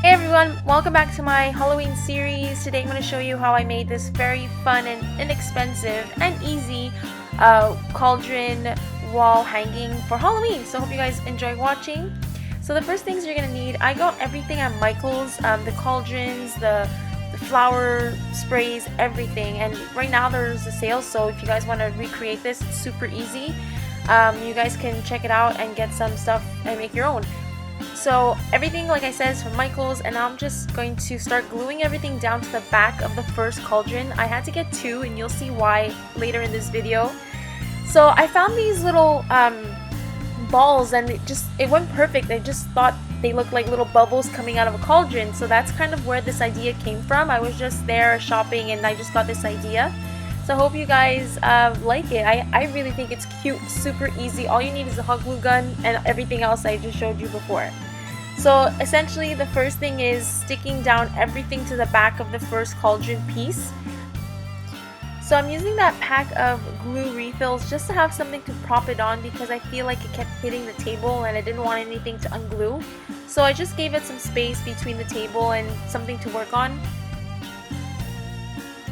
Hey everyone, welcome back to my Halloween series. Today I'm going to show you how I made this very fun and inexpensive and easy cauldron wall hanging for Halloween. So I hope you guys enjoy watching. So the first things you're going to need, I got everything at Michael's, the cauldrons, the flower sprays, everything. And right now there's a sale, so if you guys want to recreate this, it's super easy. You guys can check it out and get some stuff and make your own. So everything, like I said, is from Michael's, and I'm just going to start gluing everything down to the back of the first cauldron. I had to get two, and you'll see why later in this video. So I found these little balls, and it went perfect. I just thought they looked like little bubbles coming out of a cauldron, so that's kind of where this idea came from. I was just there shopping, and I just got this idea. So I hope you guys like it. I really think it's cute, super easy. All you need is a hot glue gun and everything else I just showed you before. So essentially the first thing is sticking down everything to the back of the first cauldron piece. So I'm using that pack of glue refills just to have something to prop it on because I feel like it kept hitting the table and I didn't want anything to unglue. So I just gave it some space between the table and something to work on.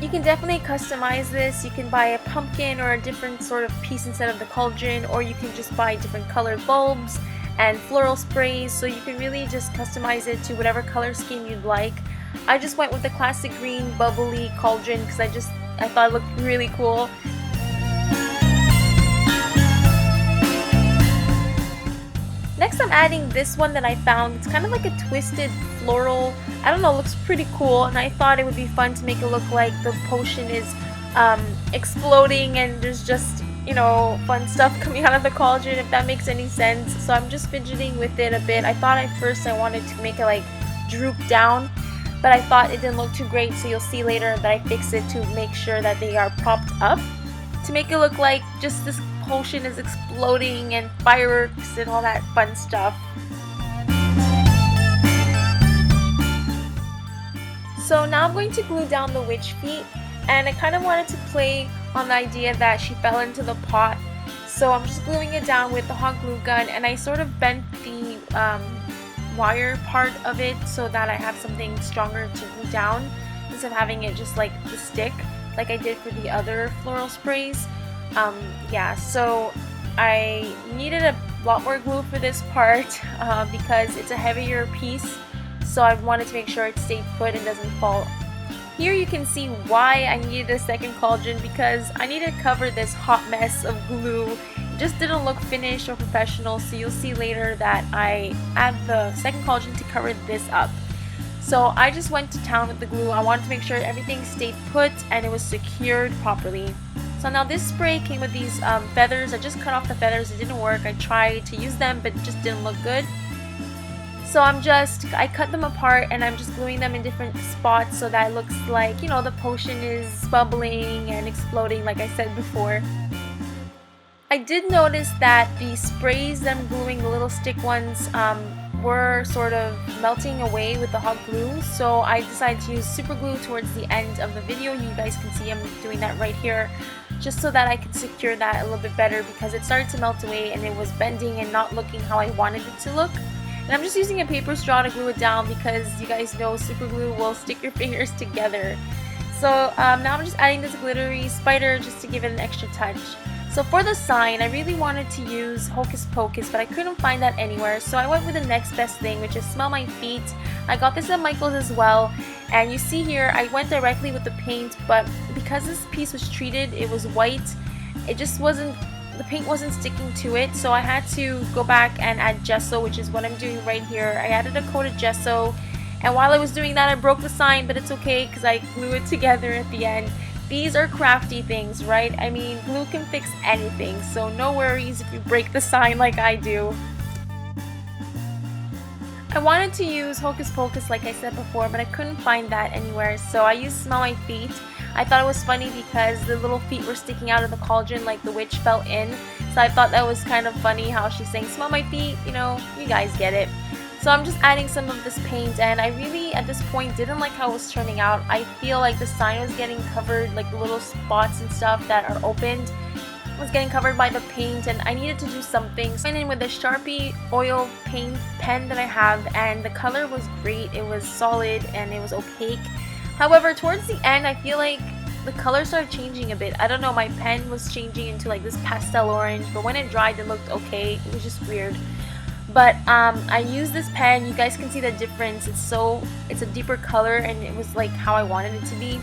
You can definitely customize this. You can buy a pumpkin or a different sort of piece instead of the cauldron, or you can just buy different colored bulbs and floral sprays, so you can really just customize it to whatever color scheme you'd like. I just went with the classic green bubbly cauldron because I thought it looked really cool. Next I'm adding this one that I found. It's kind of like a twisted floral, I don't know, it looks pretty cool, and I thought it would be fun to make it look like the potion is exploding and there's just, you know, fun stuff coming out of the cauldron, if that makes any sense. So I'm just fidgeting with it a bit. I thought at first I wanted to make it like droop down, but I thought it didn't look too great, so you'll see later that I fix it to make sure that they are propped up to make it look like just this potion is exploding and fireworks and all that fun stuff. So now I'm going to glue down the witch feet, and I kind of wanted to play on the idea that she fell into the pot. So I'm just gluing it down with the hot glue gun, and I sort of bent the wire part of it so that I have something stronger to glue down instead of having it just like the stick like I did for the other floral sprays. Yeah, so I needed a lot more glue for this part because it's a heavier piece, so I wanted to make sure it stayed put and doesn't fall. Here you can see why I needed a second cauldron, because I needed to cover this hot mess of glue. It just didn't look finished or professional, so you'll see later that I add the second cauldron to cover this up. So I just went to town with the glue. I wanted to make sure everything stayed put and it was secured properly. So now this spray came with these feathers. I just cut off the feathers. It didn't work. I tried to use them, but it just didn't look good. So I cut them apart and I'm just gluing them in different spots so that it looks like, you know, the potion is bubbling and exploding like I said before. I did notice that the sprays that I'm gluing, the little stick ones, were sort of melting away with the hot glue, so I decided to use super glue towards the end of the video. You guys can see I'm doing that right here, just so that I could secure that a little bit better because it started to melt away and it was bending and not looking how I wanted it to look. And I'm just using a paper straw to glue it down because you guys know super glue will stick your fingers together. So now I'm just adding this glittery spider just to give it an extra touch. So for the sign, I really wanted to use Hocus Pocus, but I couldn't find that anywhere, so I went with the next best thing, which is Smell My Feet. I got this at Michael's as well, and you see here I went directly with the paint, but because this piece was treated, it was white, the paint wasn't sticking to it, so I had to go back and add gesso, which is what I'm doing right here. I added a coat of gesso, and while I was doing that I broke the sign, but it's okay because I glue it together at the end. These are crafty things, right? I mean, glue can fix anything, so no worries if you break the sign like I do. I wanted to use Hocus Pocus like I said before, but I couldn't find that anywhere, so I used Smell My Feet. I thought it was funny because the little feet were sticking out of the cauldron like the witch fell in, so I thought that was kind of funny how she's saying smell my feet, you know, you guys get it. So I'm just adding some of this paint, and I really at this point didn't like how it was turning out. I feel like the sign was getting covered, like the little spots and stuff that are opened. was getting covered by the paint and I needed to do something. So I went in with the Sharpie oil paint pen that I have, and the color was great. It was solid and it was opaque. However, towards the end, I feel like the color started changing a bit. I don't know, my pen was changing into like this pastel orange, but when it dried, it looked okay. It was just weird. But I used this pen. You guys can see the difference. It's a deeper color, and it was like how I wanted it to be.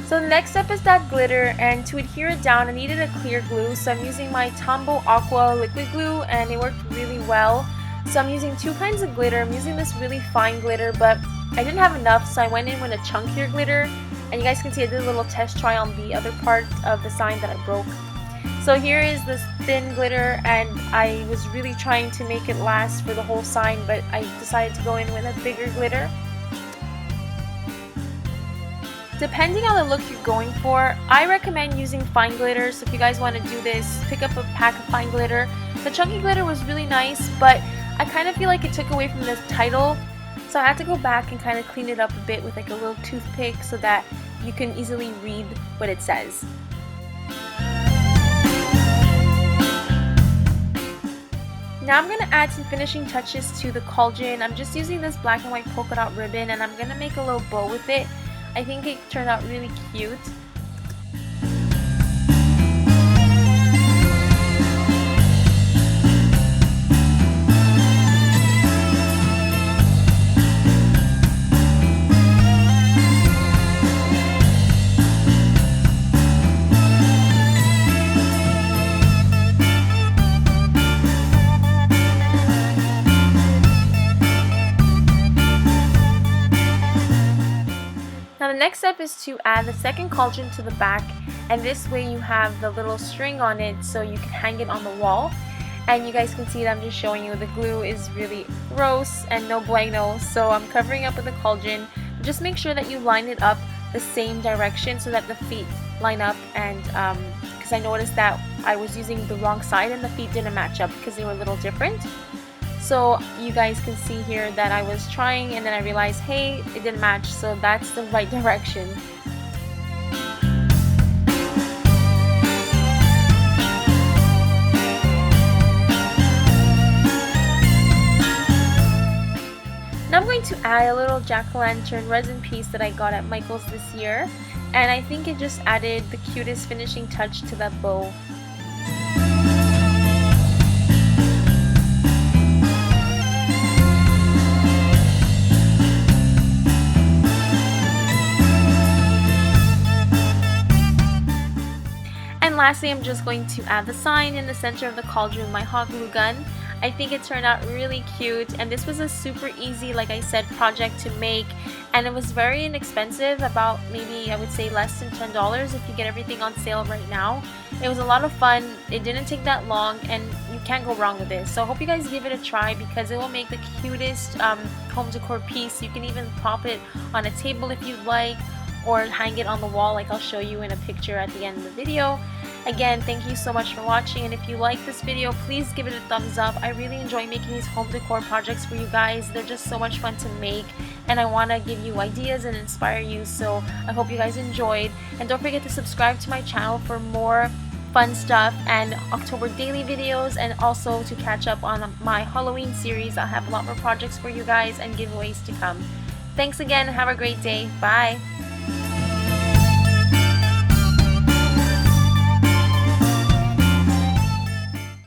So the next step is that glitter, and to adhere it down I needed a clear glue, so I'm using my Tombow Aqua liquid glue and it worked really well. So I'm using two kinds of glitter. I'm using this really fine glitter, but I didn't have enough, so I went in with a chunkier glitter, and you guys can see I did a little test try on the other part of the sign that I broke. So here is this thin glitter, and I was really trying to make it last for the whole sign, but I decided to go in with a bigger glitter. Depending on the look you're going for, I recommend using fine glitter. So if you guys want to do this, pick up a pack of fine glitter. The chunky glitter was really nice, but I kind of feel like it took away from the title. So I had to go back and kind of clean it up a bit with like a little toothpick so that you can easily read what it says. Now I'm going to add some finishing touches to the cauldron. I'm just using this black and white polka dot ribbon, and I'm going to make a little bow with it. I think it turned out really cute. Now the next step is to add the second cauldron to the back, and this way you have the little string on it so you can hang it on the wall. And you guys can see that I'm just showing you the glue is really gross and no bueno, so I'm covering up with the cauldron. Just make sure that you line it up the same direction so that the feet line up, and because I noticed that I was using the wrong side and the feet didn't match up because they were a little different. So you guys can see here that I was trying and then I realized, hey, it didn't match, so that's the right direction. Now I'm going to add a little jack-o'-lantern resin piece that I got at Michael's this year, and I think it just added the cutest finishing touch to that bow. And lastly, I'm just going to add the sign in the center of the cauldron with my hot glue gun. I think it turned out really cute, and this was a super easy, like I said, project to make, and it was very inexpensive, about maybe I would say less than $10 if you get everything on sale right now. It was a lot of fun, it didn't take that long, and you can't go wrong with this. So I hope you guys give it a try because it will make the cutest home decor piece. You can even prop it on a table if you'd like, or hang it on the wall like I'll show you in a picture at the end of the video. Again, thank you so much for watching, and if you like this video, please give it a thumbs up. I really enjoy making these home decor projects for you guys. They're just so much fun to make, and I want to give you ideas and inspire you, so I hope you guys enjoyed. And don't forget to subscribe to my channel for more fun stuff and October daily videos, and also to catch up on my Halloween series. I'll have a lot more projects for you guys and giveaways to come. Thanks again, have a great day. Bye!